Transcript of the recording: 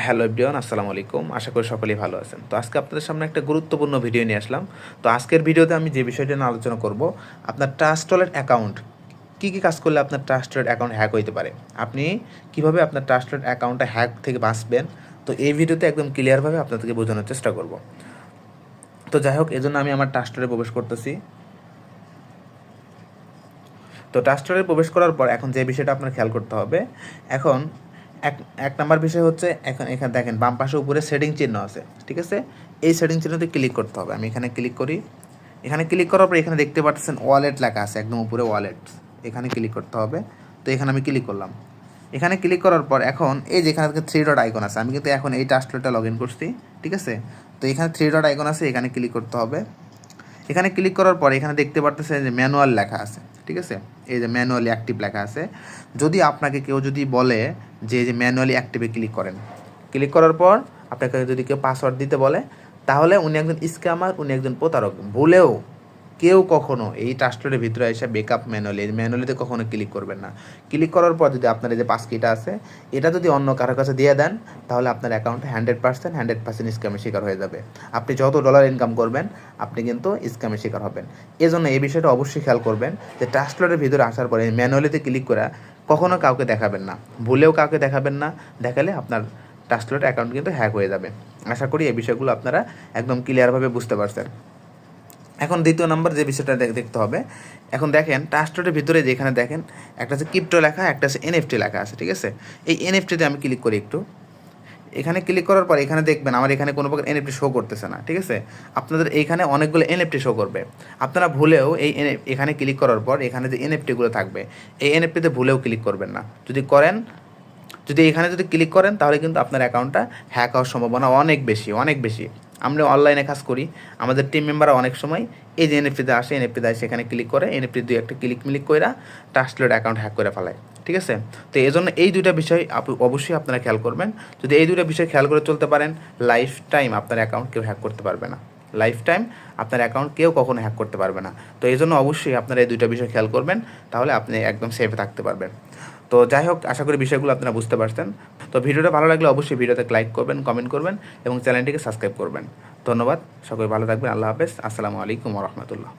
Hello everyone, আসসালামু আলাইকুম। আশা করি সকলেই ভালো আছেন। তো আজকে আপনাদের সামনে একটা গুরুত্বপূর্ণ ভিডিও নিয়ে আসলাম। তো আজকের ভিডিওতে আমি যে বিষয়টা নিয়ে আলোচনা করব, আপনার ট্রাস্ট ওয়ালেট অ্যাকাউন্ট কী কাজ করলে আপনার ট্রাস্ট ওয়ালেট অ্যাকাউন্ট হ্যাক হইতে পারে, আপনি কীভাবে আপনার ট্রাস্ট ওয়ালেট অ্যাকাউন্টটা হ্যাক থেকে বাঁচবেন। তো এই ভিডিওতে একদম ক্লিয়ারভাবে আপনাদেরকে বোঝানোর চেষ্টা করব। তো যাই হোক, এজন্য আমি আমার ট্রাস্ট ওয়ালেটে প্রবেশ করতেছি। তো ট্রাস্ট ওয়ালেটে প্রবেশ করার পর এখন যে বিষয়টা আপনার খেয়াল করতে হবে, এখন এক নাম্বার বিষয় হচ্ছে, এখানে দেখেন বাম পাশে উপরে সেটিং চিহ্ন আছে, ঠিক আছে। এই সেটিং চিহ্নতে ক্লিক করতে হবে। আমি এখানে ক্লিক করি। এখানে ক্লিক করার পর এখানে দেখতে পাচ্ছেন ওয়ালেট লেখা আছে একদম উপরে, ওয়ালেট, এখানে ক্লিক করতে হবে। তো এখানে আমি ক্লিক করলাম। এখানে ক্লিক করার পর এখন এই যে এখানে 3 ডট আইকন আছে, আমি কিন্তু এখন এই ট্রাস্ট ওয়ালেটটা লগ ইন করছি, ঠিক আছে। তো এখানে 3 ডট আইকন আছে, এখানে ক্লিক করতে হবে। এখানে ক্লিক করার পর এখানে দেখতে পারতেছেন যে ম্যানুয়াল লেখা আছে, ঠিক আছে। এই যে ম্যানুয়ালি অ্যাক্টিভ লেখা আছে। যদি আপনাকে কেউ যদি বলে যে ম্যানুয়ালি অ্যাক্টিভে ক্লিক করেন, ক্লিক করার পর আপনাকে যদি কেউ পাসওয়ার্ড দিতে বলে, তাহলে উনি একজন স্ক্যামার, উনি একজন প্রতারক। ভুলেও কেউ কখনো এই ট্রাস্টের ভিতরে এসে বেকআপ ম্যানুয়ালিতে কখনো ক্লিক করবেন না। ক্লিক করার পর যদি আপনার এই যে পাসকিটা আছে, এটা যদি অন্য কারোর কাছে দিয়ে দেন, তাহলে আপনার অ্যাকাউন্টে 100% স্ক্যামের শিকার হয়ে যাবে। আপনি যত ডলার ইনকাম করবেন, আপনি কিন্তু স্ক্যামের শিকার হবেন। এজন্য এই বিষয়টা অবশ্যই খেয়াল করবেন যে ট্রাস্টের ভিতরে আসার পরে ম্যানুয়ালিতে ক্লিক করে কখনো কাউকে দেখাবেন না, ভুলেও কাউকে দেখাবেন না। দেখালে আপনার ট্রাস্টের অ্যাকাউন্ট কিন্তু হ্যাক হয়ে যাবে। আশা করি এই বিষয়গুলো আপনারা একদম ক্লিয়ারভাবে বুঝতে পারছেন। এখন দ্বিতীয় নাম্বার যে বিষয়টা দেখতে হবে, এখন দেখেন ট্রাস্টের ভিতরে যেখানে দেখেন একটা আছে ক্রিপ্টো লেখা, একটা আছে এনএফটি লেখা আছে, ঠিক আছে। এই এনএফটিতে আমি ক্লিক করি একটু। এখানে ক্লিক করার পর এখানে দেখবেন আমার এখানে কোনো প্রকার এনএফটি শো করতেছে না, ঠিক আছে। আপনাদের এইখানে অনেকগুলো এনএফটি শো করবে। আপনারা ভুলেও এখানে ক্লিক করার পর এখানে যে এনএফটিগুলো থাকবে, এই এনএফটিতে ভুলেও ক্লিক করবেন না। যদি এখানে ক্লিক করেন, তাহলে কিন্তু আপনার অ্যাকাউন্টটা হ্যাক হওয়ার সম্ভাবনা অনেক বেশি, অনেক বেশি। আমরা অনলাইনে কাজ করি, আমাদের টিম মেম্বাররা অনেক সময় এই যে এনএফটিতে আসে, সেখানে ক্লিক করে এনএফটি একটা ক্লিক করে ট্রাস্টেড অ্যাকাউন্ট হ্যাক করে ফেলায়, ঠিক আছে। তো এই জন্য এই দুইটা বিষয় অবশ্যই আপনারা খেয়াল করবেন। যদি এই দুইটা বিষয় খেয়াল করে চলতে পারেন, লাইফ টাইম আপনার অ্যাকাউন্ট কেউ হ্যাক করতে পারবে না। লাইফ টাইম আপনার অ্যাকাউন্ট কেউ কখনো হ্যাক করতে পারবে না। তো এই জন্য অবশ্যই আপনারা এই দুইটা বিষয় খেয়াল করবেন, তাহলে আপনি একদম সেফে থাকতে পারবেন। তো যাই হোক, আশা করি বিষয়গুলো আপনারা বুঝতে পারছেন। তো ভিডিওটা ভালো লাগলে অবশ্যই ভিডিওতে লাইক করবেন, কমেন্ট করবেন এবং চ্যানেলটিকে সাবস্ক্রাইব করবেন। ধন্যবাদ, সকলে ভালো থাকবেন। আল্লাহ হাফেজ, আসসালামু আলাইকুম ওয়া রাহমাতুল্লাহ।